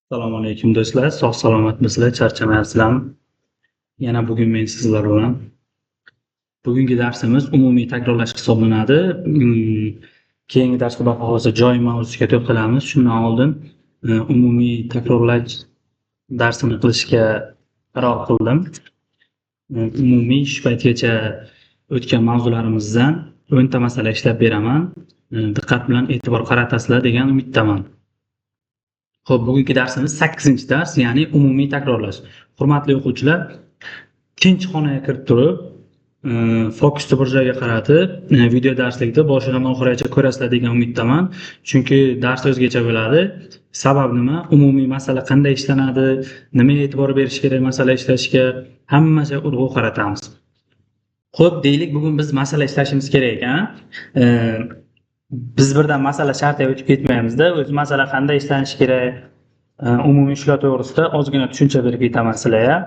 Assalomu alaykum do'stlar, sog' salomatmisizlar, charchamayapsizlarmi? Yana bugun men sizlar bilan. Bugungi darsimiz umumiy takrorlash hisoblanadi. Keyingi dars xudo xohlasa joy mavzusiga to'xtalamiz. Shundan oldin umumiy takrorlash darsini qilishga qaror qildim. Umumiy shu paytgacha o'tgan mavzularimizdan 10 ta masala ishlab beraman. Diqqat bilan e'tibor qaratasizlar degan umiddaman. Xo'p, bugungi darsimiz 8-dars, ya'ni umumiy takrorlash. Hurmatli o'quvchilar, ikkinchi xonaga kirib turib, fokusni bir joyga qaratib, video darslikni boshidan oxirigacha ko'rasizlar degan umiddaman. Chunki dars o'zgacha bo'ladi. Sabab nima? Umumiy masala qanday ishlanadi, nimaga e'tibor berish kerak masala ishlashga, hammaga urg'u qaratamiz. Xo'p, deylik, bugun biz masala ishlashimiz kerak ekan. Biz birdan masala shartiga o'tib ketmaymiz-da, o'zi masala qanday ishlanishi kerak, umumiy ishlar to'g'risida ozgina tushuncha berib ketaman sizlarga.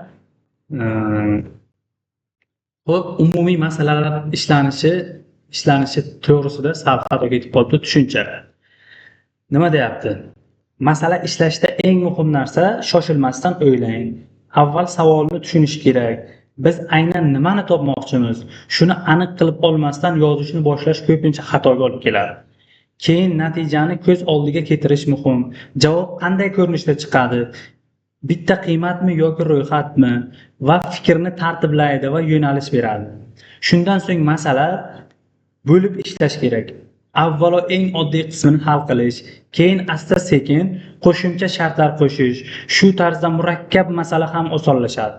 Xo'p, umumiy masalalar ishlanishi to'g'risida sal xato ketib qolibdi tushuncha. Nima deyapti? Masala ishlashda eng muhim narsa shoshilmasdan o'ylang. Avval savolni tushunish kerak. Biz aynan nimani topmoqchimiz? Shuni aniq qilib olmasdan yozishni boshlash ko'pincha xatoga olib keladi. Keyin natijani ko'z oldiga keltirish muhim. Javob qanday ko'rinishda chiqadi? Bitta qiymatmi yoki ro'yxatmi? Va fikrni tartiblaydi va yo'nalish beradi. Shundan so'ng masala bo'lib ishlash kerak. Avvalo eng oddiy qismini hal qilish, keyin asta-sekin qo'shimcha shartlar qo'shish. Shu tarzda murakkab masala ham osonlashadi.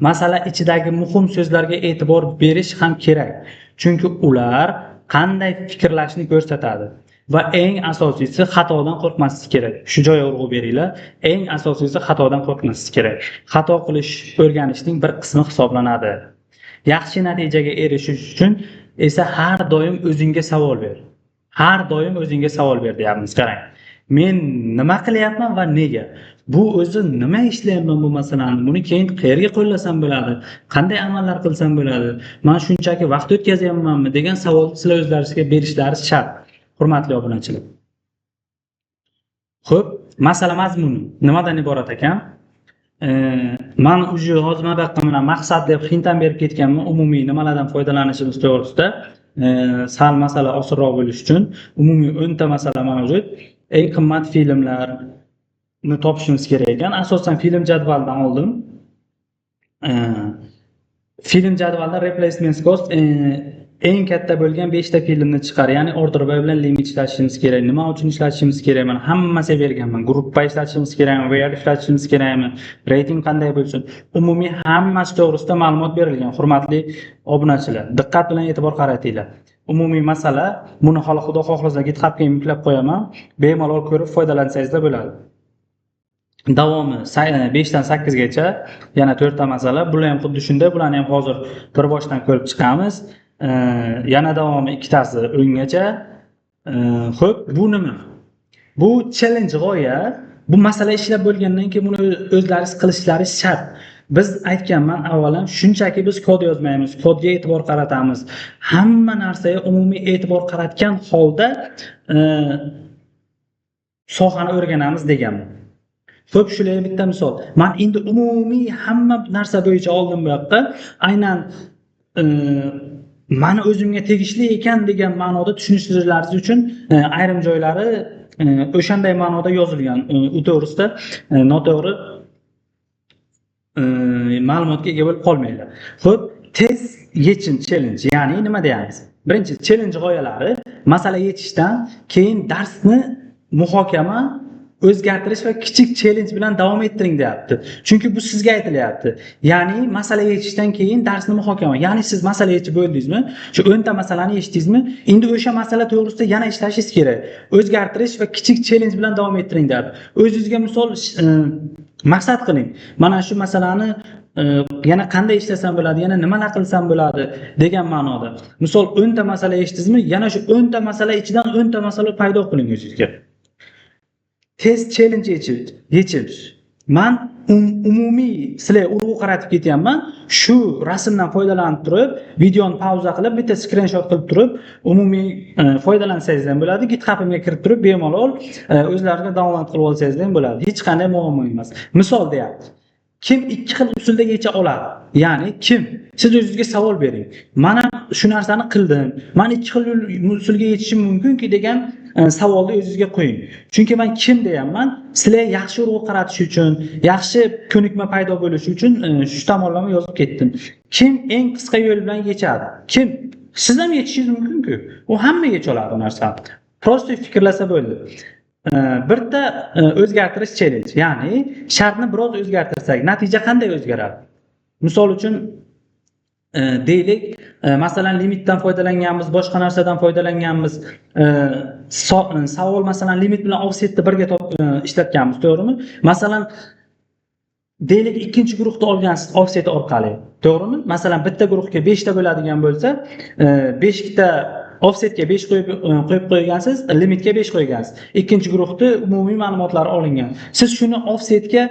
Masala ichidagi muhim so'zlarga e'tibor berish ham kerak, chunki ular qanday fikrlashni ko'rsatadi. Va eng asosiysi xatodan qo'rqmaslik kerak. Shu joyga urg'u beringlar. Eng asosiysi xatodan qo'rqmaslik kerak. Xato qilish o'rganishning bir qismi hisoblanadi. Yaxshi natijaga erishish uchun esa har doim o'zingga savol ber. Har doim o'zingga savol ber deyapmiz. Qarang. Men nima qilyapman va nega? Bu o'zi nima ishlayapman bu masalani? Buni keyin qayerga qo'llasam bo'ladi? Qanday amallar qilsam bo'ladi? Men shunchaki vaqt o'tkazyapmanmi degan savolni sizlar o'zlaringizga berishlaringiz shart. Hurmatli obunachilar. Xo'p, masala mazmuni nimadan iborat ekan? Men uje hozir mana maqsad deb hintam berib ketganman, umumiy nimalardan foydalanishimiz to'g'risida. Sal masala osonroq bo'lish uchun umumiy 10 ta masala mavjud. Eng qimmat filmlarni topishimiz kerak ekan. Asosan film jadvalidan oldim. Film jadvalida replacement cost eng katta bo'lgan 5 ta filmni chiqar. Ya'ni order bilan limit ishlatishimiz kerak. Nima uchun ishlatishimiz kerak? Mana hammasiga berganman. Gruppa ishlatishimiz kerakmi, VR ishlatishimiz kerakmi, reyting qanday bo'lsin? Umumiy hammasi to'g'risida ma'lumot berilgan. Hurmatli obunachilar, diqqat bilan e'tibor qaratinglar. Umumiy masala, buni hali xudo xohlasa GitHubga yuklab qo'yaman. Bemalol ko'rib foydalansangizlar bo'ladi. Davomi 5 dan 8 gacha, yana 4 ta masala. Bular ham xuddi shunday, bularni ham hozir bir boshdan ko'rib chiqamiz. Yana davomi 2 tasi 10 gacha. Xo'p, bu nima? Bu challenge g'oya. Bu masala ishlab bo'lgandan keyin buni o'zlaringiz qilishlaringiz shart. Biz aytganman avvalam, shunchaki biz kod yozmaymiz, kodga e'tibor qaratamiz. Hamma narsaga umumiy e'tibor qaratgan holda sohani o'rganamiz deganman. Xo'p, shularga bitta misol. Men endi umumiy hamma narsa bo'yicha oldim bu yoqqa. Aynan meni o'zimga tegishli ekan degan ma'noda tushunishlaringiz uchun ayrim joylari o'shanday ma'noda yozilgan. U to'g'risida noto'g'ri ma'lumotga ega bo'lib qolmanglar. Xo'p, test yechim challenge, ya'ni nima deyamiz? Birinchi challenge g'oyalari masala yechishdan keyin darsni muhokama, o'zgartirish va kichik challenge bilan davom ettiring deyapti. Chunki bu sizga aytilyapti. Ya'ni masala yechishdan keyin darsni muhokama. Ya'ni siz masala yechib bo'ldingizmi? Shu 10 ta masalani yechdingizmi? Endi o'sha masala to'g'risida yana ishlashingiz kerak. O'zgartirish va kichik challenge bilan davom ettiring deyapti. O'zingizga misol maqsad qiling. Mana shu masalani yana qanday ishlasam bo'ladi, yana nimalar qilsam bo'ladi degan ma'noda. Misol 10 ta masala echdingizmi? Yana shu 10 ta masala ichidan 10 ta masala paydo qiling o'zingizga. Test challenge yechish. Men umumiy sizlar urg'u qaratib ketyapman. Shu rasmdan foydalanib turib, videoni pauza qilib, bitta screenshot qilib turib, umumiy foydalansangiz ham bo'ladi. GitHub'imga kirib turib, bemalol o'zlaringiz download qilib olsangiz ham bo'ladi. Hech qanday muammo emas. Misol deyapti. Kim ikki xil usulda yecha oladi? Ya'ni kim? Siz o'zingizga savol bering. Mana shu narsani qildim. Men ikki xil usulga yetishim mumkin-ki degan savolni o'zingizga qo'ying. Chunki men kim deyapman? Sizlar yaxshi urg'u qaratish uchun, yaxshi ko'nikma paydo bo'lishi uchun shu tomonlama yozib ketdim. Kim eng qisqa yo'l bilan yechadi? Kim? Siz ham yechishingiz mumkin-ku. U hamma yecha oladi bu narsani. Prosta fikrlasa bo'ldi. Bitta o'zgartirish challenge, ya'ni shartni biroz o'zgartirsak, natija qanday o'zgaradi? Misol uchun deylik, masalan limitdan foydalanganmiz, boshqa narsadan foydalanganmiz, savol masalan limit bilan offsetni birga ishlatganmiz, to'g'rimi? Masalan deylik ikkinchi guruhda olgansiz offset orqali, to'g'rimi? Masalan bitta guruhga 5 ta bo'ladigan bo'lsa, 5 ta offsetga 5 qo'yib qo'ygansiz, limitga 5 qo'ygansiz. Ikkinchi guruhda umumiy ma'lumotlar olingan. Siz shuni offsetga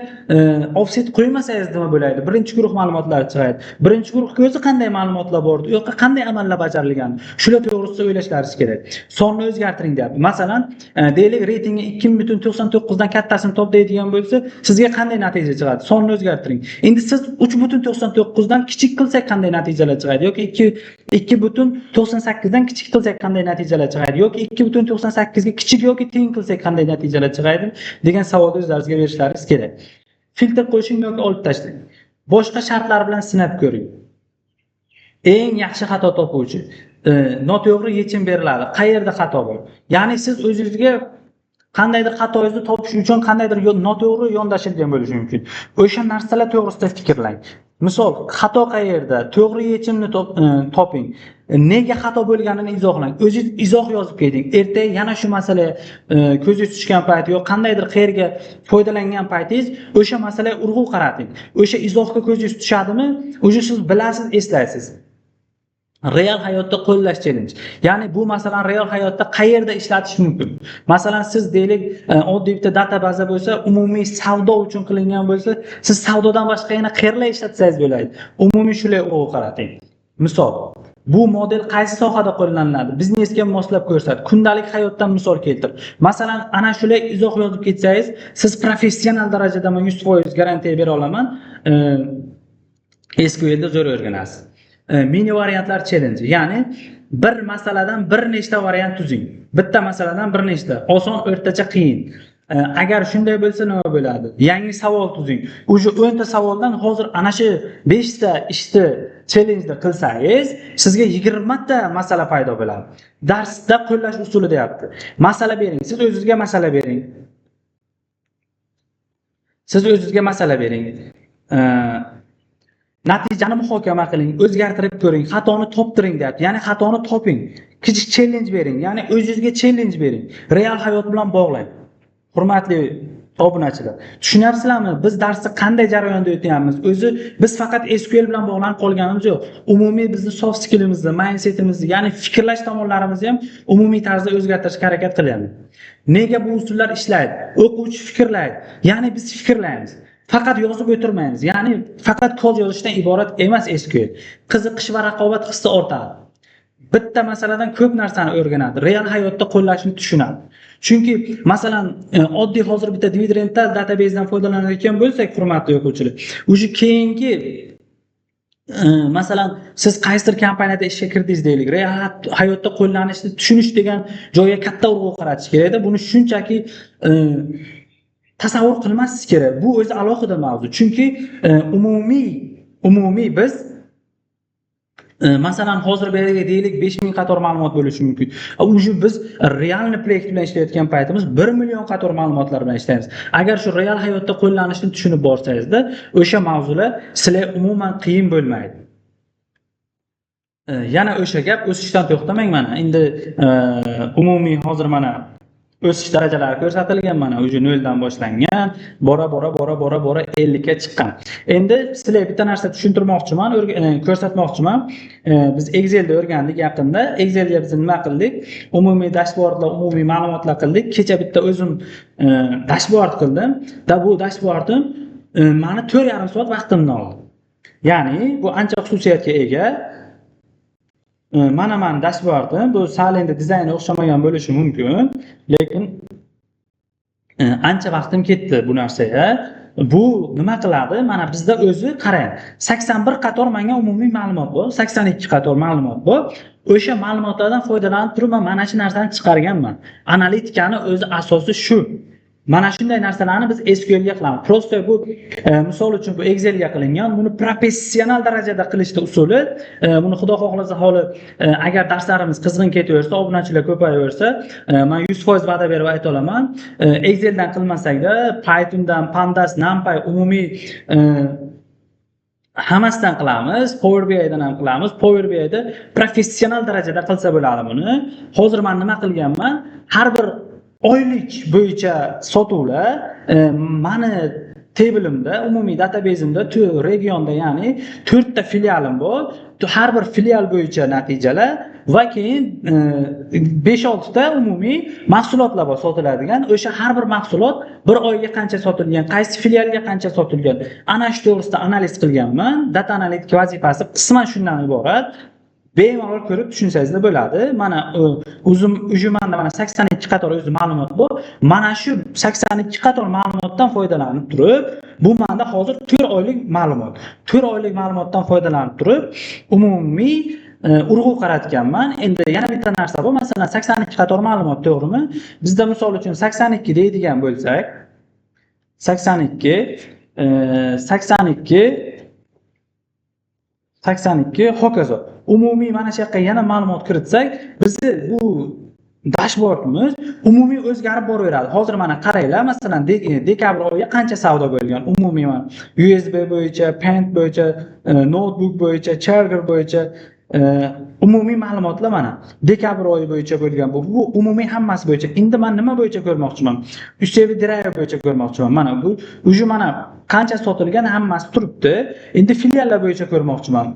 offset qo'ymasangiz nima bo'ladi? Birinchi guruh ma'lumotlari chiqadi. Birinchi guruhga o'zi qanday ma'lumotlar bor, u yoqqa qanday amallar bajarilgan? Shular to'g'risida o'ylashlaringiz kerak. Sonni o'zgartiring deyapti. Masalan, deylik reytingi 2.99 dan kattasini top deydigan bo'lsa, sizga qanday natija chiqadi? Sonni o'zgartiring. Endi siz 3.99 dan kichik qilsak qanday natijalar chiqadi yoki 2.98 dan kichik qilsak qanday natijalar chiqadi yoki 2.98 ga kichik yoki teng qilsak qanday natijalar chiqadi degan savolni o'zlaringizga berishlaringiz kerak. Filtr qo'shing yoki olib tashlang. Boshqa shartlar bilan sinab ko'ring. Eng yaxshi xato topuvchi, noto'g'ri yechim beriladi. Qayerda xato bor? Ya'ni siz o'zingizga qandaydir xatoingizni topish uchun qandaydir noto'g'ri yondashilgan bo'lishi mumkin. O'sha narsalar to'g'risida fikrlang. Misol, xato qayerda? To'g'ri yechimni toping. Nega xato bo'lganini izohlang. O'zingiz izoh yozib keting. Ertaga yana shu masala ko'zingiz tushgan payt yoki qandaydir qayerga foydalangan paytingiz o'sha masalaga urg'u qarating. O'sha izohga ko'zingiz tushadimi? O'sha siz bilasiz, eslaysiz. Real hayotda qo'llash challenge. Ya'ni bu masalan real hayotda qayerda ishlatish mumkin? Masalan siz deylik oddiy bitta databaza bo'lsa, umumiy savdo uchun qilingan bo'lsa, siz savdodan boshqa yana qayerda ishlatsangiz bo'ladi. Umumiy shular urg'u qarating. Misol, bu model qaysi sohada qo'llaniladi? Biznesga moslab ko'rsat. Kundalik hayotdan misol keltir. Masalan, ana shular izoh yozib ketsangiz, siz professional darajada 100% garantiya bera olaman. SQL da zo'r o'rganasiz. Mini variantlar challenge, ya'ni bir masaladan bir nechta variant tuzing. Bitta masaladan bir nechta, oson, o'rtacha, qiyin. Agar shunday bo'lsa nima bo'ladi? Yangi savol tuzing. O'sha 10 ta savoldan hozir ana shu 5 ta ishni challenge qilsangiz, sizga 20 ta masala paydo bo'ladi. Darsda qo'llash usuli deyapti. Masala bering, siz o'zingizga masala bering. Siz o'zingizga masala bering. Natijani muhokama qiling, o'zgartirib ko'ring, xatoni toptiring deyapti. Ya'ni xatoni toping. Kichik challenge bering, ya'ni o'zingizga challenge bering. Real hayot bilan bog'lang. Hurmatli obunachilar, tushunyapsizlarmi? Biz darsda qanday jarayonda o'tyapmiz? O'zi biz faqat SQL bilan bog'lanib qolganimiz yo'q. Umumiy bizning soft skillimizni, mindsetimizni, ya'ni fikrlash tomonlarimizni ham umumiy tarzda o'zgartirishga harakat qilyapmiz. Nega bu usullar ishlaydi? O'quvchi fikrlaydi, ya'ni biz fikrlaymiz. Faqat yozib o'tirmaymiz. Ya'ni faqat kod yozishdan iborat emas SQL. Qiziqish va raqobat hissi ortadi. Bitta masaladan ko'p narsani o'rganadi. Real hayotda qo'llashni tushunadi. Chunki masalan oddiy hozir bitta Dividend'da databasedan foydalanayotgan bo'lsak, hurmatli o'quvchilar, o'sha keyingi masalan siz qaysidir kompaniyada ishga kirdingiz deylik, real hayotda qo'llanishni tushunish degan joyga katta urg'u qaratish kerak-da. Buni shunchaki tasavvur qilmasingiz kerak. Bu o'zi alohida mavzu. Chunki umumiy biz masalan hozir berga deylik 5000 qator ma'lumot bo'lishi mumkin. Uje biz realni proyekt bilan ishlayotgan paytimiz 1 million qator ma'lumotlar bilan ishlaymiz. Agar shu real hayotda qo'llanishni tushunib borsangizda, o'sha mavzular sizlar umuman qiyin bo'lmaydi. Yana o'sha gap, o'sishdan to'xtamang mana. Endi umumiy hozir mana o'sish darajalari ko'rsatilgan, mana o'sha 0 dan boshlangan, bora 50 ga chiqqan. Endi sizlarga bitta narsa tushuntirmoqchiman, ko'rsatmoqchiman. Biz Excel'da o'rgandik yaqinda. Excel'ga biz nima qildik? Umumiy dashbordlar, umumiy ma'lumotlar qildik. Kecha bitta o'zim dashbord qildim. Da bu dashbordim mani 4,5 soat vaqtimni oldi. Ya'ni bu ancha xususiyatga ega. Mana mani dashbordim. Bu sal endi dizayni o'xshamagan bo'lishi mumkin, lekin ancha vaqtim ketdi bu narsaga. Bu nima qiladi? Mana bizda o'zi qarang, 81 qator menga umumiy ma'lumot bor, 82 qator ma'lumot bor. O'sha ma'lumotlardan foydalanib turib mana shu narsani chiqarganman. Analitikani o'zi asosi shu. Mana shunday narsalarni biz SQL ga qilamiz. Prosta bu misol uchun bu Excel ga qilingan, buni professional darajada qilishda usuli, buni xudo xohlasa holi agar darslarimiz qizg'in ketaversa, obunachilar ko'payaversa, men 100% va'da berib ayta olaman. Excel dan qilmasakda, Python dan, Pandas, NumPy umumiy hammasidan qilamiz, Power BI dan ham qilamiz. Power BI da professional darajada qilsa bo'ladi buni. Hozir men nima qilganman? Har bir oylik bo'yicha sotuvlar mani tabelimda, umumiy databazimda regionda, ya'ni 4 ta filialim bor. Har bir filial bo'yicha natijalar va keyin 5-6 ta umumiy mahsulotlar bor sotiladigan. O'sha har bir mahsulot bir oyga qancha sotilgan, qaysi filialga qancha sotilgan, ana shu to'g'risida analiz qilganman. Data analitik vazifasi qisman shundan iborat. Bemalol ko'rib tushunsangiz bo'ladi. Mana o'zim menda mana 82 qator o'zi ma'lumot bor. Mana shu 82 qator ma'lumotdan foydalanib turib, bu menda hozir 4 oylik ma'lumot. 4 oylik ma'lumotdan foydalanib turib, umumiy urg'u qaratganman. Endi yana bitta narsa bor. Masalan, 82 qator ma'lumot, to'g'rimi? Bizda misol uchun 82 deydigan bo'lsak, 82 hokazo. Umumiy mana shu yerga yana ma'lumot kiritsak, bizni bu dashbordimiz umumiy o'zgarib boraveradi. Hozir mana qaranglar, masalan, dekabr oyiga qancha savdo bo'lgan, umumiy mana USB bo'yicha, Paint bo'yicha, notebook bo'yicha, charger bo'yicha umumiy ma'lumotlar mana dekabr oyi bo'yicha bo'lgan. Bu umumiy hammasi bo'yicha. Endi men nima bo'yicha ko'rmoqchiman? USB drive bo'yicha ko'rmoqchiman. Mana bu uje mana qancha sotilgan hammasi turibdi. Endi filiallar bo'yicha ko'rmoqchiman.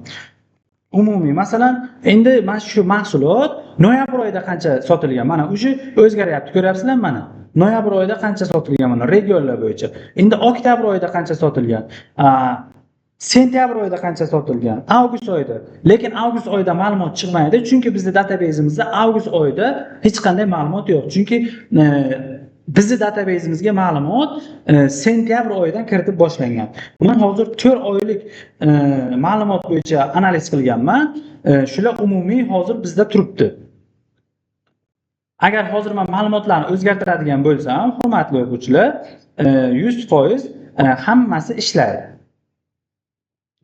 Umumiy, masalan, endi mana shu mahsulot noyabr oyida qancha sotilgan? Mana uje o'zgaryapti, ko'ryapsizlar mana. Noyabr oyida qancha sotilgan mana regionlar bo'yicha. Endi oktyabr oyida qancha sotilgan? Sentyabr oyida qancha sotilgan? Avgust oyida. Lekin avgust oyida ma'lumot chiqmaydi, chunki bizning databazimizda avgust oyida hech qanday ma'lumot yo'q. Chunki bizning databazimizga ma'lumot sentyabr oyidan kiritib boshlangan. Men hozir 4 oylik ma'lumot bo'yicha analiz qilganman. Shular umumiy hozir bizda turibdi. Agar hozir men ma'lumotlarni o'zgartiradigan bo'lsam, hurmatli o'quvchilar, 100% hammasi ishlaydi.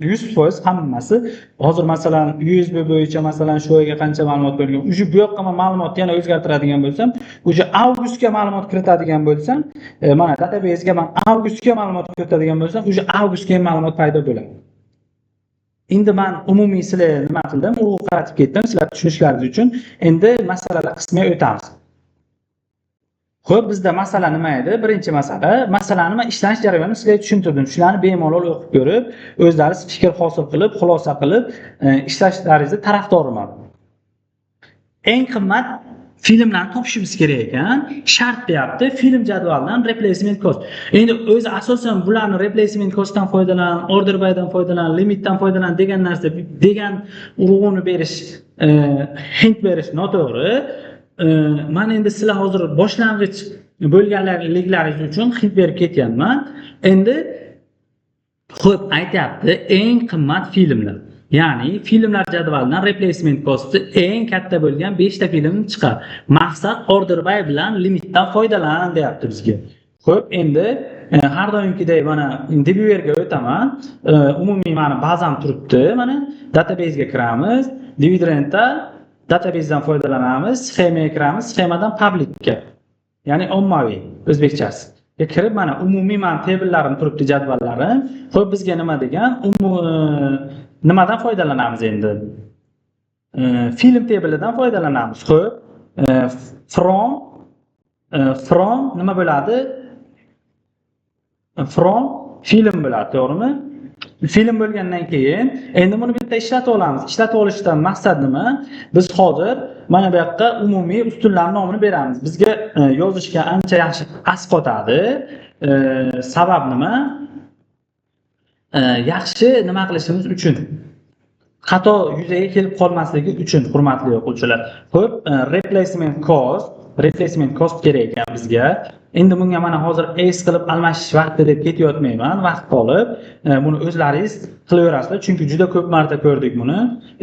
100% hammasi. Hozir masalan USB bo'yicha masalan shu oyga qancha ma'lumot berilgan, uje bu yoqqa ma'lumotni yana o'zgartiradigan bo'lsam, uje avgustga ma'lumot kiritadigan bo'lsam, mana databazega men avgustga ma'lumot kiritadigan bo'lsam, uje avgustga ma'lumot paydo bo'ladi. Endi men umumiy sizlar nima qildim? U qaratib ketdim sizlar tushunishlaringiz uchun. Endi masalalar qismiga o'tamiz. Xo'p, bizda masala nima edi? Birinchi masala, masalani men ishlanish jarayonini sizlarga tushuntirdim. Shularni bemalol o'qib ko'rib, o'zlaringiz fikr hosil qilib, xulosa qilib, ishlashlaringizni tarafdoriman. Eng qimmat filmlarni topishimiz kerak ekan. Shart deyapti, film jadvalidan replacement cost. Endi o'zi asosan bularni replacement costdan foydalan, order by'dan foydalan, limitdan foydalan degan narsa, degan urg'uni berish, hint berish noto'g'ri. Men endi sizlar hozir boshlang'ich bo'lganliklaringiz uchun hint berib ketyapman. Endi xo'p, aytayapti, eng qimmat filmlar. Ya'ni filmlar jadvalidan replacement costi eng katta bo'lgan 5 ta filmni chiqar. Maqsad order by bilan limitdan foydalan deyapti bizga. Xo'p, endi har doimgidek mana DBWR'ga o'taman. Umumiy meni bazam turibdi. Mana databazega kiramiz. Dividendda databasedan foydalanamiz, sxemaga kiramiz, sxemadan publicga. Ya'ni ommaviy o'zbekchasi. Kirib mana umumiy men tabellarim turibdi, jadvallarim. Xo'p, bizga nima degan? Nimadan foydalanamiz endi? Film tablidan foydalanamiz. Xo'p, from nima bo'ladi? From film bo'ladi, to'g'rimi? Film bo'lgandan keyin endi buni bitta ishlatib olamiz. Ishlatib olishdan maqsad nima? Biz hozir mana bu yoqqa umumiy ustunlar nomini beramiz. Bizga yozishga ancha yaxshi as qotadi. Sabab nima? yaxshi nima qilishimiz uchun, xato yuzaga kelib qolmasligi uchun, hurmatli o'quvchilar. Xo'p, replacement cost kerak ekan bizga. Endi bunga mana hozir es qilib almashish vaqti deb ketayotmayman, vaqt qolib, buni o'zlaringiz qilaverasizlar, chunki juda ko'p marta ko'rdik buni.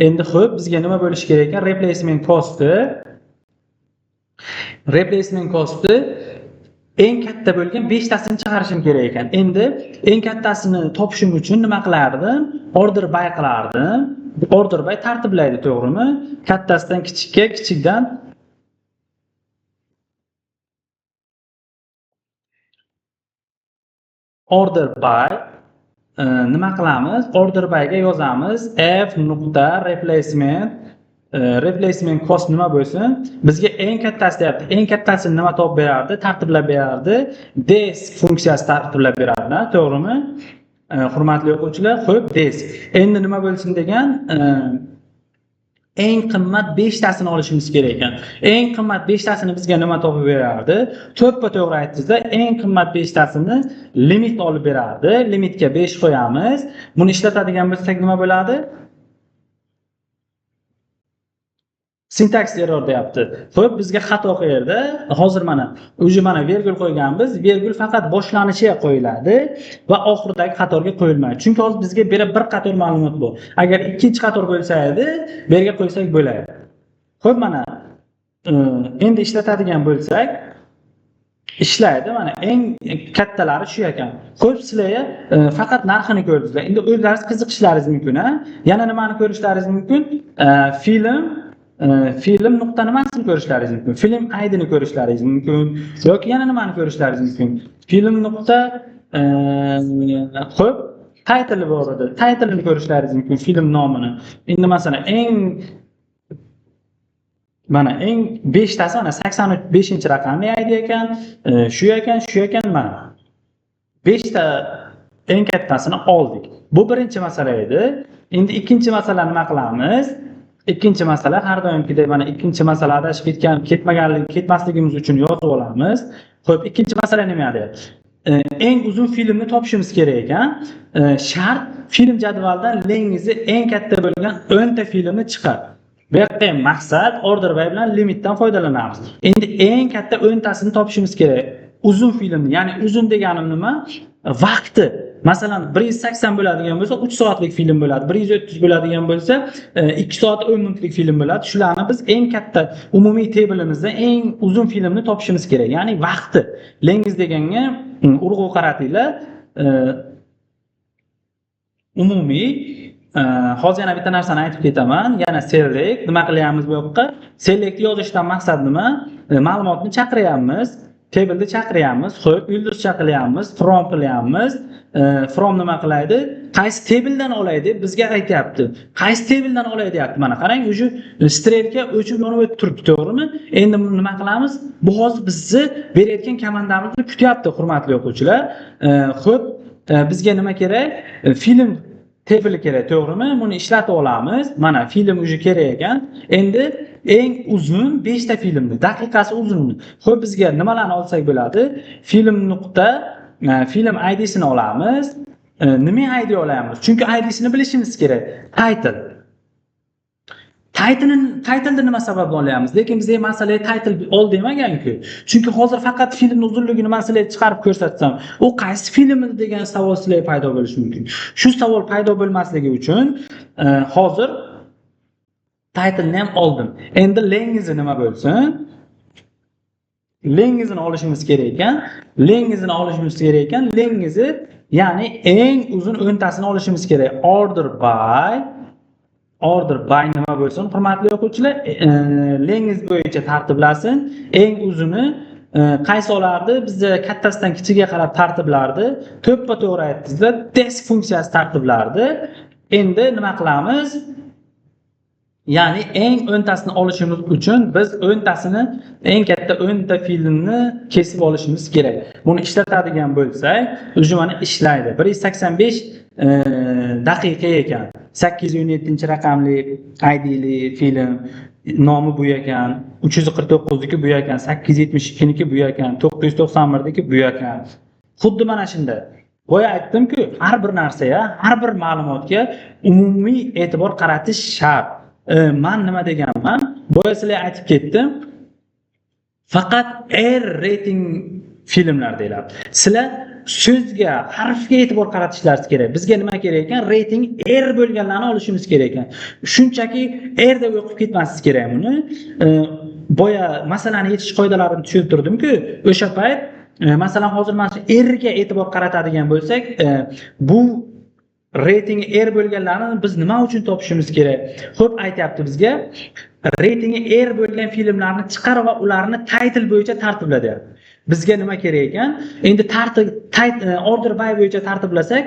Endi xo'p, bizga nima bo'lishi kerak ekan? Replacement cost'i eng katta bo'lgan 5 tasini chiqarishim kerak ekan. Endi eng kattasini topishim uchun nima qilardim? Order by qilardim. Order by tartiblaydi, to'g'rimi? Kattasidan kichikka, kichikdan order by nima qilamiz? Order by ga yozamiz replacement cost nima bo'lsin? Bizga eng kattasi deyapti. Eng kattasini nima topib berardi? Tartiblab berardi. Des funksiyasi tartiblab berardi, to'g'rimi? Hurmatli o'quvchilar, xo'p, des. Endi nima bo'lsin degan? Eng qimmat 5 tasini olishimiz kerak ekan. Eng qimmat 5 tasini bizga nima topib berardi? To'ppa-to'g'ri aytdingizda, eng qimmat 5 tasini limit olib berardi. Limitga 5 qo'yamiz. Buni ishlatadigan bo'lsak nima bo'ladi? Syntax error deyapti. Xo'p, bizga xato qayerda? Hozir mana virgul qo'yganmiz. Virgul faqat boshlanishiga qo'yiladi va oxiridagi qatorga qo'yilmaydi. Chunki hozir bizga berib bir qator ma'lumot bu. Agar ikkinchi qator bo'lsa edi, bu yerga qo'ysak bo'ladi. Xo'p, mana endi ishlatadigan bo'lsak ishlaydi. Mana eng kattalari shu ekan. Xo'p, sizlar faqat narxini ko'rdingizlar. Endi o'zlaringiz qiziqishlaringiz mumkin, ha? Yana nimani ko'rishlaringiz mumkin? Film nuqta nimasini ko'rishlaringiz mumkin? Film ID-ni ko'rishlaringiz mumkin yoki yana nimani ko'rishlaringiz mumkin? Film nuqta xo'p, title bor edi. Title'ini ko'rishlaringiz mumkin, film nomini. Endi masalan eng 5 tasi mana 85-raqamli ID ekan, shu ekan mana. 5 ta eng kattasini oldik. Bu birinchi masala edi. Endi ikkinchi masala nima qilamiz? Ikkinchi masala har doimgidek mana ikkinchi masala adashib ketmasligimiz uchun yozib olamiz. Xo'p, ikkinchi masala nima edi? Eng uzun filmni topishimiz kerak ekan. Shart film jadvalidan lengizi eng katta bo'lgan 10 ta filmni chiqar. Bu yerda maqsad order by bilan limitdan foydalanamiz. Endi eng katta 10 tasini topishimiz kerak. Uzun filmni, ya'ni uzun deganim nima? Vaqti. Masalan 180 bo'ladigan bo'lsa 3 soatlik film bo'ladi. 130 bo'ladigan bo'lsa 2 soat 10 minutlik film bo'ladi. Shularni biz eng katta umumiy tabelimizda eng uzun filmni topishimiz kerak. Ya'ni vaqti. Lengiz deganga urg'u qaratinglar. Umumiy hozir yana bitta narsani aytib ketaman. Yana select nima qilyapmiz bu yoqqa? Select yozishdan maqsad nima? Ma'lumotni chaqiryapmiz. Table'ni chaqiryapmiz, xo'p, yulduz chaqiryapmiz, from qilyapmiz. From nima qilaydi? Qaysi table'dan olay deb bizga aytayapti. Qaysi table'dan olay deyapti. Mana qarang, o'sha strelka o'chib yonib o'tib turibdi, to'g'rimi? Endi buni nima qilamiz? Bu hozir bizni berayotgan komandamizni kutyapti, hurmatli o'quvchilar. Xo'p, bizga nima kerak? Film table kerak, to'g'rimi? Buni ishlatib olamiz. Mana film o'zi kerak ekan. Endi eng uzun 5 ta filmni, daqiqasi uzunni. Xo'p, bizga nimalarni olsak bo'ladi? Film ID'sini olamiz. Nima ID olamiz? Chunki ID'sini bilishimiz kerak. Title'ni nima sababdan olyapmiz? Lekin bizga masalaga title ol demagan-ku. Chunki hozir faqat filmning uzunligini masalaga chiqarib ko'rsatsam, u qaysi film edi degan savol sizlarga paydo bo'lishi mumkin. Shu savol paydo bo'lmasligi uchun hozir title name oldim. Endi lengizi nima bo'lsin? Lengizini olishimiz kerak ekan. Lengizi ya'ni eng uzun o'ntasini olishimiz kerak. Order by nima bo'lsin? Hurmatli o'quvchilar, lengiz bo'yicha tartiblasin. Eng uzuni qaysi olardi? Bizga kattasidan kichigiga qarab tartiblardi. To'ppa-to'g'ri aytdingizlar. Des funksiyasi tartiblardi. Endi nima qilamiz? Ya'ni eng o'ntasini olishimiz uchun biz o'ntasini, eng katta 10 ta filmni kesib olishimiz kerak. Buni ishlatadigan bo'lsak, o'zi mana ishlaydi. 185 daqiqa ekan. 817-raqamli ID'li film, nomi bu ekan. 349niki bu ekan, 872niki bu ekan, 991niki bu ekan. Xuddi mana shunday. Boya aytdim-ku, har bir narsaga, har bir ma'lumotga umumiy e'tibor qaratish shart. Men nima deganman? Boya sizlarga aytib ketdim. Faqat R rating filmlar deyiladi. Sizlar so'zga, harfga e'tibor qaratishlaringiz kerak. Bizga nima kerak ekan? Rating R bo'lganlarni olishimiz kerak ekan. Shunchaki R deb o'qib ketmasligingiz kerak buni. Boya masalani yechish qoidalarini tushuntirdim-ku, o'sha payt masalan hozir mana shu R ga e'tibor qaratadigan bo'lsak, bu reytingi R bo'lganlarni biz nima uchun topishimiz kerak? Xo'p, aytayapti bizga reytingi R bo'lgan filmlarni chiqar va ularni title bo'yicha tartibla deyapti. Bizga nima kerak ekan? Endi order by bo'yicha tartiblasak,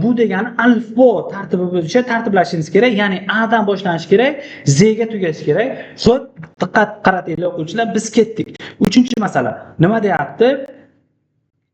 bu degani alifbo tartibi bo'yicha tartiblashingiz kerak. Ya'ni A dan boshlanish kerak, Z ga tugash kerak. Xo'p, diqqat qaratinglar o'quvchilar, biz ketdik. 3-masala. Nima deyapti?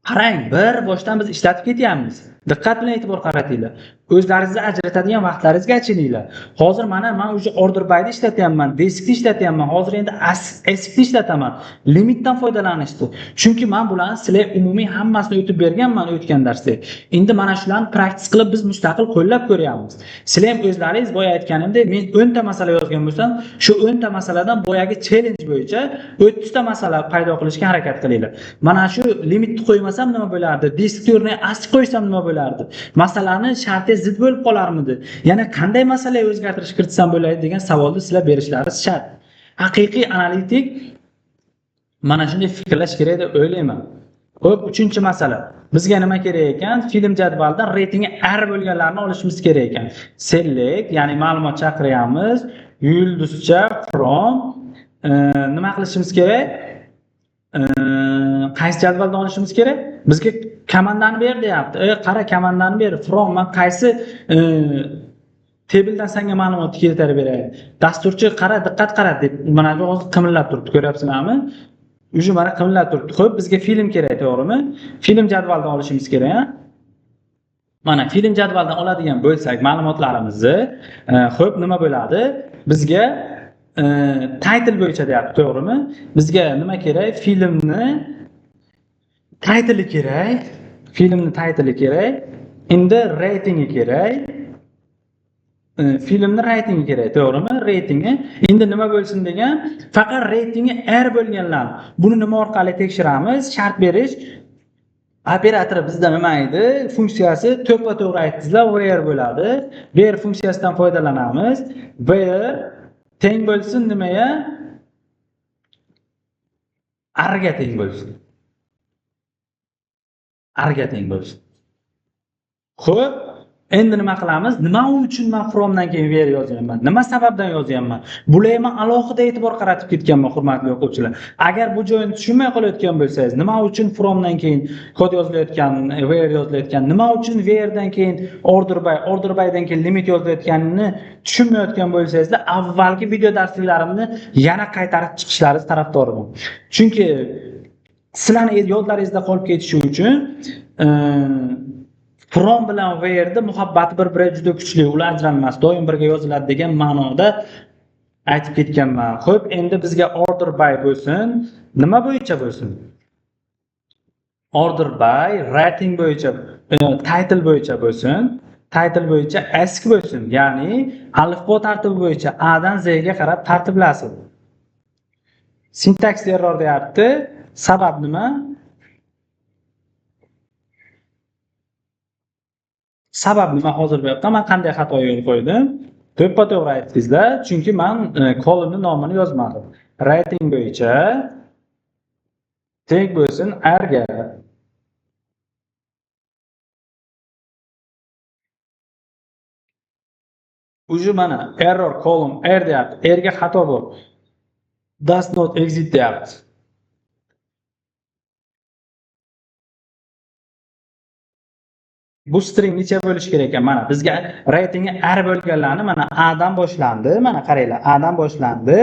Qarang, bir boshdan biz ishlatib ketyapmiz. Diqqat bilan e'tibor qaratinglar. O'zlaringizni ajratadigan vaqtlaringizga achininglar. Hozir men o'sha order by'ni ishlatyapman, deskni ishlatyapman. Hozir endi ASCII'ni ishlataman. Limitdan foydalanishdi. Chunki men bularni sizlar umumiy hammasini o'tib berganman o'tgan darsda. Endi mana shularni praktik qilib biz mustaqil qo'llab ko'ryapmiz. Sizlar ham o'zlaringiz boya aytganimdek, men 10 ta masala yozgan bo'lsam, shu 10 ta masaladan boyagi challenge bo'yicha 30 ta masala paydo qilishga harakat qilinglar. Mana shu limitni qo'ymasam nima bo'lardi? Diskni o'rniga ASCII qo'ysam nima bo'lardi? Masalani sharti zid bo'lib qolarmidi? Yana qanday masalaga o'zgartirish kiritsam bo'ladi degan savolni sizlar berishlaringiz shart. Haqiqiy analitik mana shunday fikrlash kerak deb o'ylayman. Xo'p, 3-masala. Bizga nima kerak ekan? Film jadvalidan reytingi R bo'lganlarni olishimiz kerak ekan. Select, ya'ni ma'lumot chaqiramiz. Yulduzcha from nima qilishimiz kerak? Qaysi jadvaldan olishimiz kerak? Bizga komandani ber deyapti. Qara, komandani ber. From men qaysi tabledan senga ma'lumotni keltirib beray. Dasturchi qara, diqqat qara deb mana bu hozir qimillab turibdi, ko'ryapsizlarmi? Ujum mana qimillab turibdi. Xo'p, bizga film kerak, to'g'rimi? Film jadvalidan olishimiz kerak, ha? Mana film jadvalidan oladigan bo'lsak ma'lumotlarimizni, xo'p, nima bo'ladi? Bizga title bo'yicha deyapti, to'g'rimi? Bizga nima kerak? Filmni title kerak. Filmni title kerak. Endi ratingi kerak. Filmni ratingi kerak, to'g'rimi? Ratingi. Endi nima bo'lsin degan? Faqat ratingi R bo'lganlar. Buni nima orqali tekshiramiz? Shart berish operatori bizda nima edi? Funksiyasi to'ppa-to'g'ri aytdingizlar, where bo'ladi. Where funksiyasidan foydalanamiz. Where teng bo'lsin nimaga? R ga teng bo'lsin. R ga teng bo'lsin. Xo'p, endi nima qilamiz? Nima uchun men fromdan keyin where yozyapman? Nima sababdan yozyapman? Bularga men alohida e'tibor qaratib ketganman, hurmatli o'quvchilar. Agar bu joyni tushunmay qolayotgan bo'lsangiz, nima uchun fromdan keyin kod yozilayotgan, where yozilayotgan, nima uchun wheredan keyin order by'dan keyin limit yozilayotganini tushunmayotgan bo'lsangiz, avvalgi video darslarimni yana qaytarib chiqishlaringiz tarafdoriman. Chunki sizlarning yodlaringizda qolib ketishi uchun from bilan where'da muhabbati bir-biriga juda kuchli, ular ajralmas, doim birga yoziladi degan ma'noda aytib ketganman. Xo'p, endi bizga order by bo'lsin, nima bo'yicha bo'lsin? Order by rating bo'yicha, title bo'yicha bo'lsin, title bo'yicha ASCII bo'lsin, ya'ni alifbo tartibi bo'yicha A dan Z ga qarab tartiblasin. Syntax error deyapti. Sabab nima? Sabab nima hozir bu yoqda men qanday xato yo'l qo'ydim? To'ppa-to'g'ri aytdingizlar, chunki men kolumni nomini yozmadim. Rating bo'yicha teng bo'lsin R ga. Ujum mana error column R deyapti. R ga xato bor. Does not exist deyapti. Bu string necha bo'lish kerak ekan? Mana bizga ratingi R bo'lganlarni mana A dan boshlandi. Mana qaranglar, A dan boshlandi.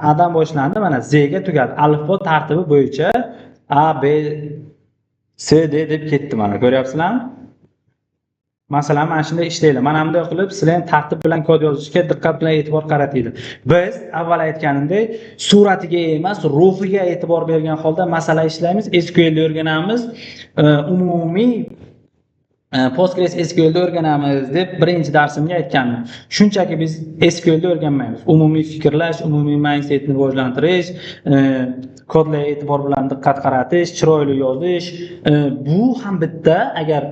A dan boshlandi, mana Z ga tugadi. Alifbo tartibi bo'yicha A, B, C, D deb ketdi, mana ko'ryapsizlarmi? Masalan, mana shunday ishlaydi. Mana bunday qilib, sizlar ham tartib bilan kod yozishga diqqat bilan e'tibor qaratinglar. Biz avval aytganimdek, suratiga emas, ruhiga e'tibor bergan holda masala ishlaymiz, SQL o'rganamiz, umumiy Postgres SQL'da o'rganamiz deb birinchi darsimda aytgandim. Shunchaki biz SQL'da o'rganmaymiz. Umumiy fikrlash, umumiy mindsetni rivojlantirish, kodlarga e'tibor bilan diqqat qaratish, chiroyli yozish, bu ham bitta agar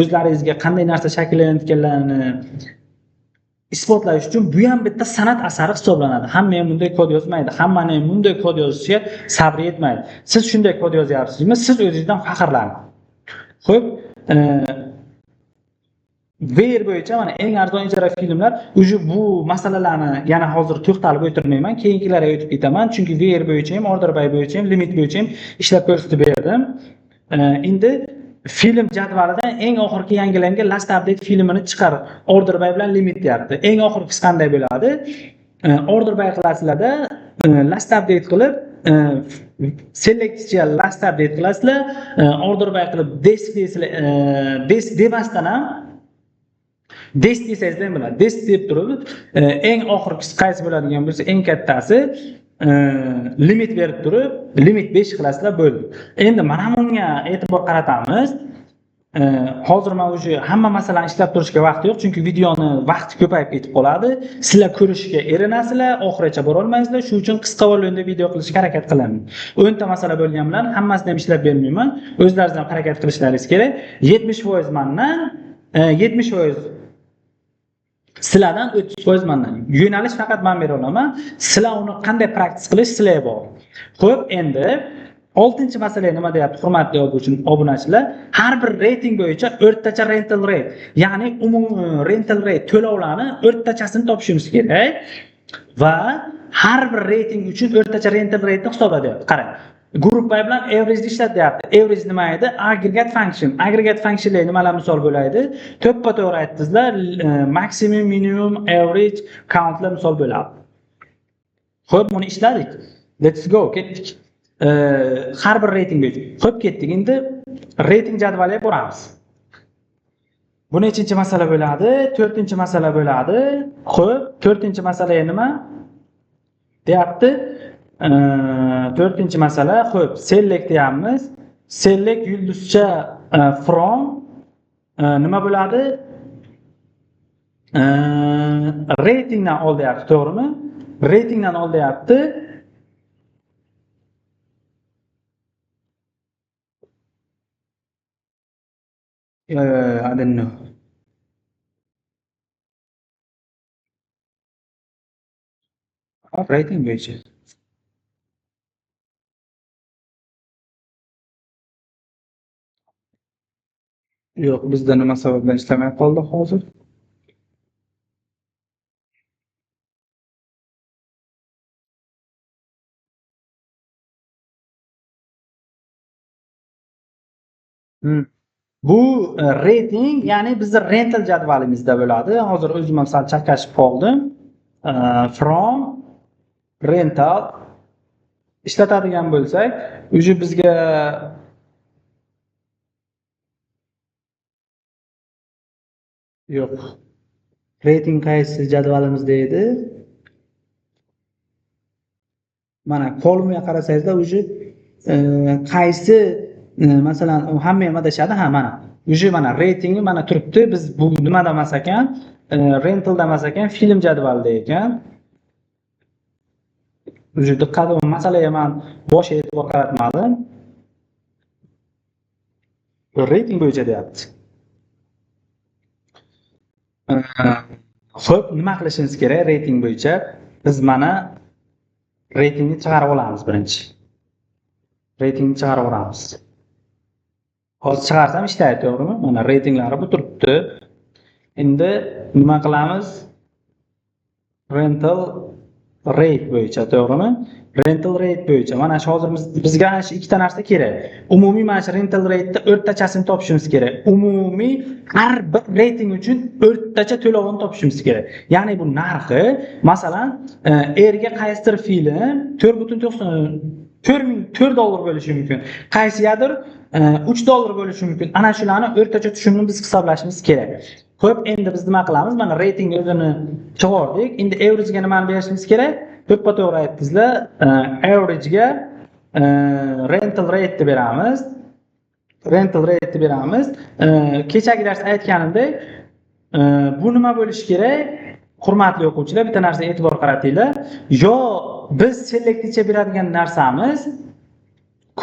o'zlaringizga qanday narsa shakllanayotganlarini isbotlash uchun bu ham bitta san'at asari hisoblanadi. Hamma ham bunday kod yozmaydi. Hammani ham bunday kod yozishga sabri yetmaydi. Siz shunday kod yozyapsizmi? Siz o'zingizdan faxrlaning. Xo'p, VR bo'yicha mana eng arzon ijara filmlar, bu masalalarni yana hozir to'xtalib o'tirmayman, keyingilarga o'tib ketaman, chunki VR bo'yicha ham, order by bo'yicha ham, limit bo'yicha ham ishlab ko'rsatib berdim. Endi film jadvalidan eng oxirgi yangilangan last update filmini chiqar. Order by bilan limit deyapti. Eng oxirgisi qanday bo'ladi? Order by qilasizlarda last update qilib selektsiya last update qilasizlar, order by qilib dest deysizlar, dest demasdan ham dest desangiz ham bo'ladi. Dest deb turib eng oxirgisi qaysi bo'ladigan bo'lsa, eng kattasi limit berib turib, limit 5 qilasizlar bo'ldi. Endi mana bunga e'tibor qaratamiz. Hozir men o'sha hamma masalani ishlab turishga vaqt yo'q, chunki videoni vaqti ko'payib ketib qoladi. Sizlar ko'rishga erinasizlar, oxirigacha bora olmaysizlar. Shuning uchun qisqa volyumda video qilishga harakat qilaman. 10 ta masala bo'lgan bilan hammasini ham ishlab bermayman. O'zlaringiz ham harakat qilishlaringiz kerak. 70% mendan, 70% sizlardan, 30% mendan. Yo'nalish faqat men bera olaman. Sizlar uni qanday praktik qilish sizlarga bog'liq. Xo'p, endi 6-chi masala nima deyapti, hurmatli obunachilar? Har bir rating bo'yicha o'rtacha rental rate, ya'ni umumiy rental rate to'lovlarni o'rtachasini topishimiz kerak va har bir rating uchun o'rtacha rental rate ni hisoblayapti. Qarang. Group by bilan average ishlat deyapti. Average nima edi? Aggregate function. Aggregate functionlar nimalar misol bo'ladi? To'ppa-to'g'ri aytdingizlar, maximum, minimum, average, countlar misol bo'ladi. Xo'p, buni ishladik. Let's go, ketdik. Har bir rating bo'yicha. Xo'p, ketdik. Endi rating jadvaliga boramiz. Bu nechinchi masala bo'ladi? 4-chi masala bo'ladi. Xo'p, 4-chi masala nima? Deyapti. 4-chi masala, xo'p, select deyapmiz. Select yulduzcha from nima bo'ladi? Ratingdan ol deyapti, to'g'rimi? Ratingdan ol deyapti. I don't know. Rating bo'yicha. Yo'q, bizda nima sababdan ishlamay qoldi hozir? Bu rating, ya'ni bizning rental jadvalimizda bo'ladi. Hozir o'zim ham sal chaqashib qoldim. From rental ishlatadigan bo'lsak, o'sha bizga yo'q. Rating qaysi jadvalimizda edi? Mana kolumga qarasangizlar, o'sha qaysi masalan hamma ham adashadi. Ha, mana o'sha mana ratingi mana turibdi. Biz bu nima demas ekan, rental demas ekan, film jadvalida ekan. O'sha diqqat va masalaga men bosh e'tibor qaratmadim. Rating bo'yicha deyapti. Xo'p, nima qilishimiz kerak rating bo'yicha? Biz mana ratingni chiqarib olamiz birinchi. Ratingni chiqarib olamiz. Hozir chiqarsam ishlaydi, to'g'rimi? Mana ratinglari bu turibdi. Endi nima qilamiz? Rental rate bo'yicha, to'g'rimi? Rental rate bo'yicha. Mana shu hozir bizga ana shu ikkita narsa kerak. Umumiy mana shu rental rate'da o'rtachasini topishimiz kerak. Umumiy har bir rating uchun o'rtacha to'lovini topishimiz kerak. Ya'ni bu narxi, masalan, erga qaysidir film 4.4 bo'lishi mumkin. Qaysiyadir $3 bo'lishi mumkin. Ana shularni o'rtacha tushumni biz hisoblashimiz kerak. Xo'p, endi biz nima qilamiz? Mana rating o'zini chiqardik. Endi average ga nimani berishimiz kerak? To'ppa-to'g'ri aytdingizlar. Average ga rental rate deb beramiz. rental rate beramiz. Kechagi darsda aytganimdek, bu nima bo'lishi kerak? Hurmatli o'quvchilar, bitta narsaga e'tibor qaratinglar. Yo biz selekticha beradigan narsamiz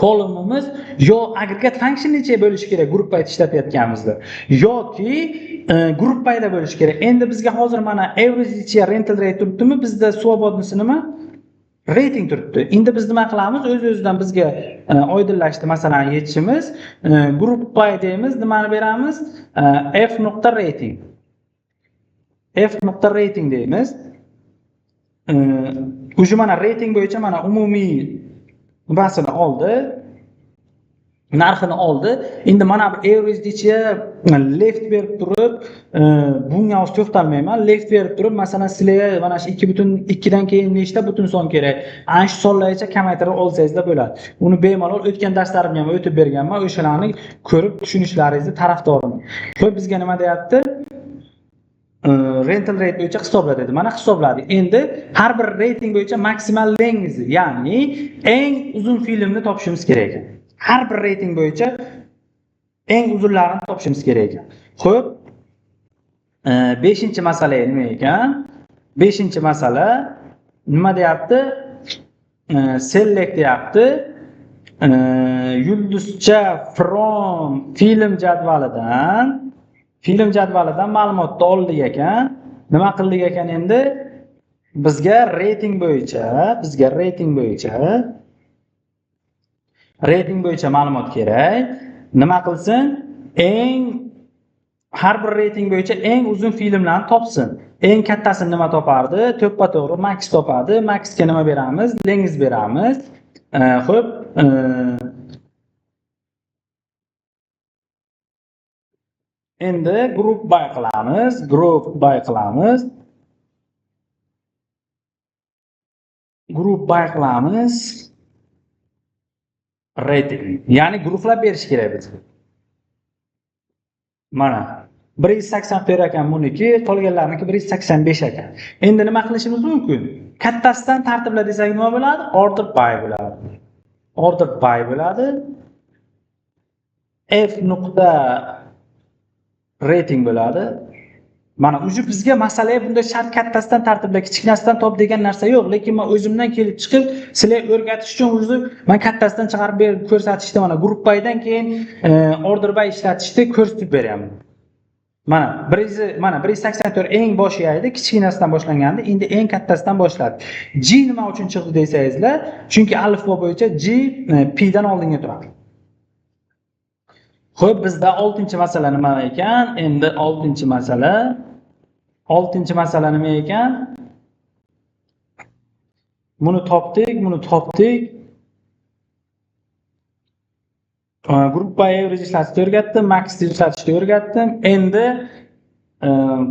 kolumnimiz yo agregat functionnicha bo'lishi kerak grup payda ishlatayotganimizda yoki grup payda bo'lishi kerak. Endi bizga hozir mana average rental rate turibdimi? Bizda suvovodnisi nima? Rating turibdi. Endi biz nima qilamiz? O'z-o'zidan bizga oydinlashdi masalani yechishimiz. Grup pay deymiz, nimani beramiz? f.rating. f.rating deymiz. O'sha mana rating bo'yicha mana umumiy basini oldi, narxini oldi. Endi mana bu average left berib turib, bunga o'zi to'xtalmayman. Left berib turib, masalan, sizlarga mana shu 2.2 dan keyin nechta butun son kerak? Ana shu sonlargacha kamaytirib olsangizda bo'ladi. Uni bemalol o'tgan darslarimga ham o'tib berganman. O'shalarni ko'rib tushunishlaringizni tarafdoriman. Xo'p, bizga nima deyapti? Rental rate bo'yicha hisobla dedi. Mana hisobladi. Endi har bir rating bo'yicha maksimal length, ya'ni eng uzun filmni topishimiz kerak ekan. Har bir rating bo'yicha eng uzunlarini topishimiz kerak ekan. Xo'p, 5-masala nima ekan? 5-masala nima deyapti? Select deyapti. Yulduzcha from film jadvalidan ma'lumotni oldik ekan. Nima qildik ekan endi? Bizga rating bo'yicha ma'lumot kerak. Nima qilsin? Har bir rating bo'yicha eng uzun filmlarni topsin. Eng kattasini nima topardi? To'ppa-to'g'ri max topadi. Maxga nima beramiz? Length beramiz. Xo'p, endi group by qilamiz. Rating, ya'ni guruhlab berish kerak bizga. Mana 184 ekan buniki, qolganlarniki 185 ekan. Endi nima qilishimiz mumkin? Kattasidan tartibla desak nima bo'ladi? Order by bo'ladi. f.rating bo'ladi. Mana o'zi bizga masalaga bunda shart kattasidan tartibla kichkinasidan top degan narsa yo'q, lekin men o'zimdan kelib chiqib sizlar o'rgatish uchun o'zi men kattasidan chiqarib berib ko'rsatishda mana grup baydan keyin order by ishlatishni ko'rsatib beryapman. Mana 184 eng boshi edi, kichkinasidan boshlangandi, endi eng kattasidan boshladi. G nima uchun chiqdi desangizlar, chunki alifbo bo'yicha G P dan oldinga turadi. Xo'p, bizda 6-masala nima ekan? Endi 6-masala nima ekan? Buni topdik. Group by average ishlatishni o'rgatdim, max ishlatishni o'rgatdim. Endi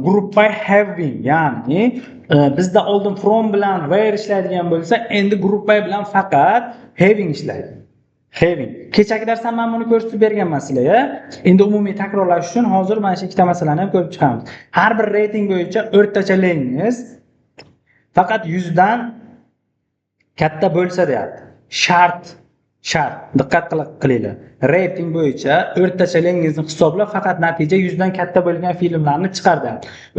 group by having, ya'ni bizda oldin from bilan where ishlaydigan bo'lsa, endi group by bilan faqat having ishlaydi. Kechagi darsda men buni ko'rsatib berganman sizlarga. Endi umumiy takrorlash uchun hozir mana shu ikkita masalani ham ko'rib chiqamiz. Har bir rating bo'yicha o'rtacha length faqat 100 dan katta bo'lsa deyapti. Shart. Diqqat qilinglar. Rating bo'yicha o'rtacha lengthni hisoblab, faqat natija 100 dan katta bo'lgan filmlarni chiqardi.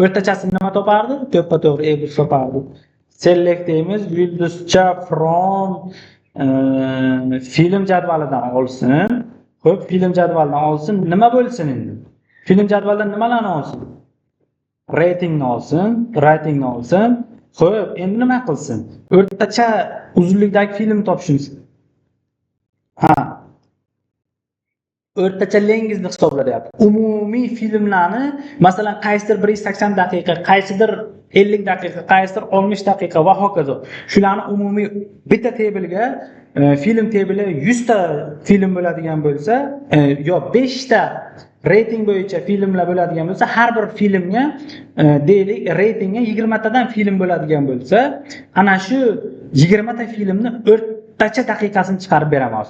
O'rtachasini nima topardi? To'ppa-to'g'ri average topardi. Select deymiz, yulduzcha from film jadvalidan olsin. Xo'p, film jadvalidan olsin. Nima bo'lsin endi? Film jadvalidan nimalarni olsin? Ratingni olsin. Xo'p, endi nima qilsin? O'rtacha uzunlikdagi filmni topishimiz. O'rtacha lengthni hisoblayapti. Umumiy filmlarni, masalan, qaysidir 180 daqiqa, qaysidir 50 daqiqa, qaysidir 60 daqiqa va hokazo. Shularni umumiy bitta tabelga, film tabeli 100 ta film bo'ladigan bo'lsa, yo 5 ta rating bo'yicha filmlar bo'ladigan bo'lsa, har bir filmga deylik ratingga 20 tadan film bo'ladigan bo'lsa, ana shu 20 ta filmni o'rtacha daqiqasini chiqarib beramiz.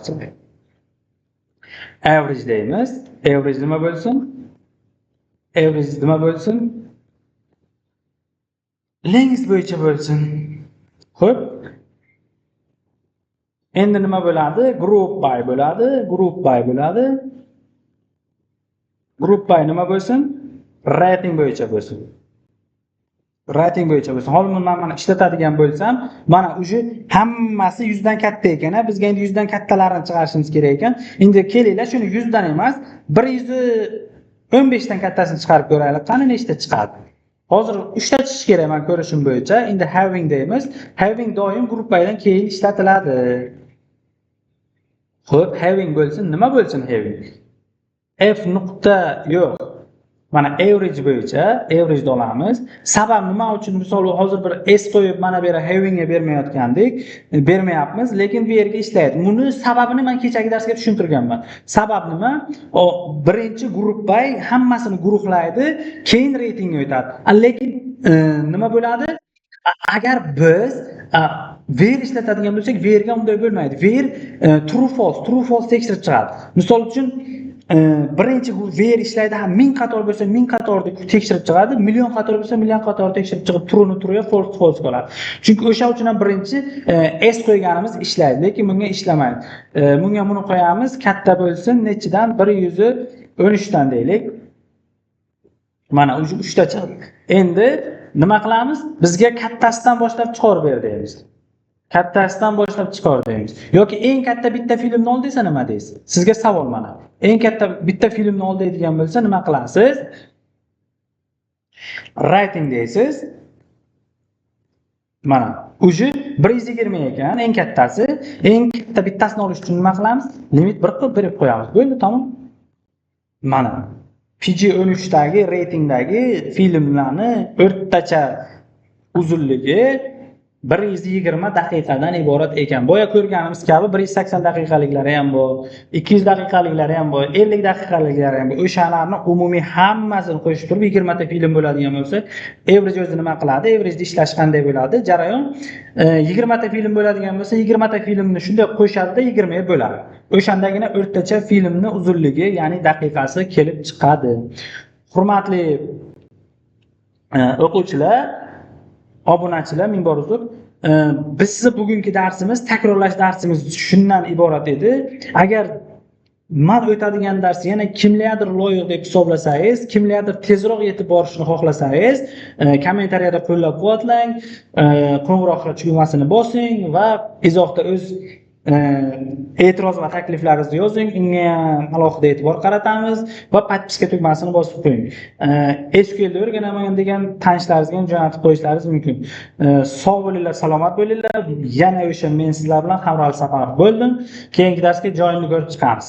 Average deymiz. Average nima bo'lsin? Length bo'yicha bo'lsin. Xo'p. Endi nima bo'ladi? Group by bo'ladi. Group by nima bo'lsin? Rating bo'yicha bo'lsin. Rating bo'yicha bo'lsin. Hozir men mana ishlatadigan bo'lsam, mana uje hammasi 100 dan katta ekan. Bizga endi 100 dan kattalarini chiqarishimiz kerak ekan. Endi kelinglar, shuni 100 dan emas, 115 dan kattasini chiqarib ko'raylik. Qani nechta chiqadi? Hozir ishlatish kerak men ko'rishim bo'yicha. Endi having deymiz. Having doim group bydan keyin ishlatiladi. Xo'p, having bo'lsin, nima bo'lsin having? F nuqta yo'q. Mana average bo'yicha average olamiz. Sabab nima uchun misol hozir bir s qo'yib mana bu yerga having ga bermayotgandik, bermayapmiz, lekin bu yerga ishlaydi. Buni sababini men kechagi darsga tushuntirganman. Sabab nima? O birinchi group by hammasini guruhlaydi, keyin ratingga o'tadi. Lekin nima bo'ladi? Agar biz where ishlatadigan bo'lsak, where ga unday bo'lmaydi. Where true false tekshirib chiqadi. Misol uchun birinchi where ishlaydi, 1000 qator bo'lsa 1000 qatorni tekshirib chiqadi, million qator bo'lsa million qator tekshirib chiqib true'ni true'ga, false qoladi. Chunki o'sha uchun ham birinchi s qo'yganimiz ishlaydi, lekin bunga ishlamaydi. Bunga buni qo'yamiz, katta bo'lsin, nechidan? 113 dan deylik. Mana 3 ta chiqdi. Endi nima qilamiz? Bizga kattasidan boshlab chiqarib ber deymiz. Kattasidan boshlab chiqar deymiz. Yoki eng katta bitta filmni ol desa nima deysiz? Sizga savol mana. Eng katta bitta filmni ol deydigan bo'lsa nima qilasiz? Rating deysiz. Mana uji 120 ekan, eng kattasi. Eng katta bittasini olish uchun nima qilamiz? Limit 1 qilib berib qo'yamiz. Bo'ldi, tamom. Mana PG-13 dagi ratingdagi filmlarni o'rtacha uzunligi 120 daqiqadan iborat ekan. Boya ko'rganimiz kabi 180 daqiqaliklari ham bor, 200 daqiqaliklari ham bor, 50 daqiqaliklari ham bor. O'shalarni umumiy hammasini qo'shib turib 20 ta film bo'ladigan bo'lsa, average o'zi nima qiladi? Average ishlash qanday bo'ladi? Jarayon 20 ta film bo'ladigan bo'lsa, 20 ta filmni shunday qo'shadi-da 20 ga bo'ladi. O'shandagina o'rtacha filmni uzunligi, ya'ni daqiqasi kelib chiqadi. Hurmatli o'quvchilar, obunachilar, ming bor uzr. Bizni bugungi darsimiz, takrorlash darsimiz shundan iborat edi. Agar men o'tadigan dars yana kimlardir loyiq deb hisoblasangiz, kimlardir tezroq yetib borishni xohlasangiz, kommentariyada qo'llab-quvvatlang, qo'ng'iroq tugmasini bosing va izohda o'z e'tiroz va takliflaringizni yozing, unga alohida e'tibor qaratamiz va podpiska tugmasini bosib qo'ying. SQL'da o'rganaman degan tanishlaringizga jo'natib qo'yishlaringiz mumkin. Sog' bo'linglar, salomat bo'linglar. Yana o'sha men sizlar bilan Hamroh Safarov bo'ldim. Keyingi darsga joyini ko'rib chiqamiz.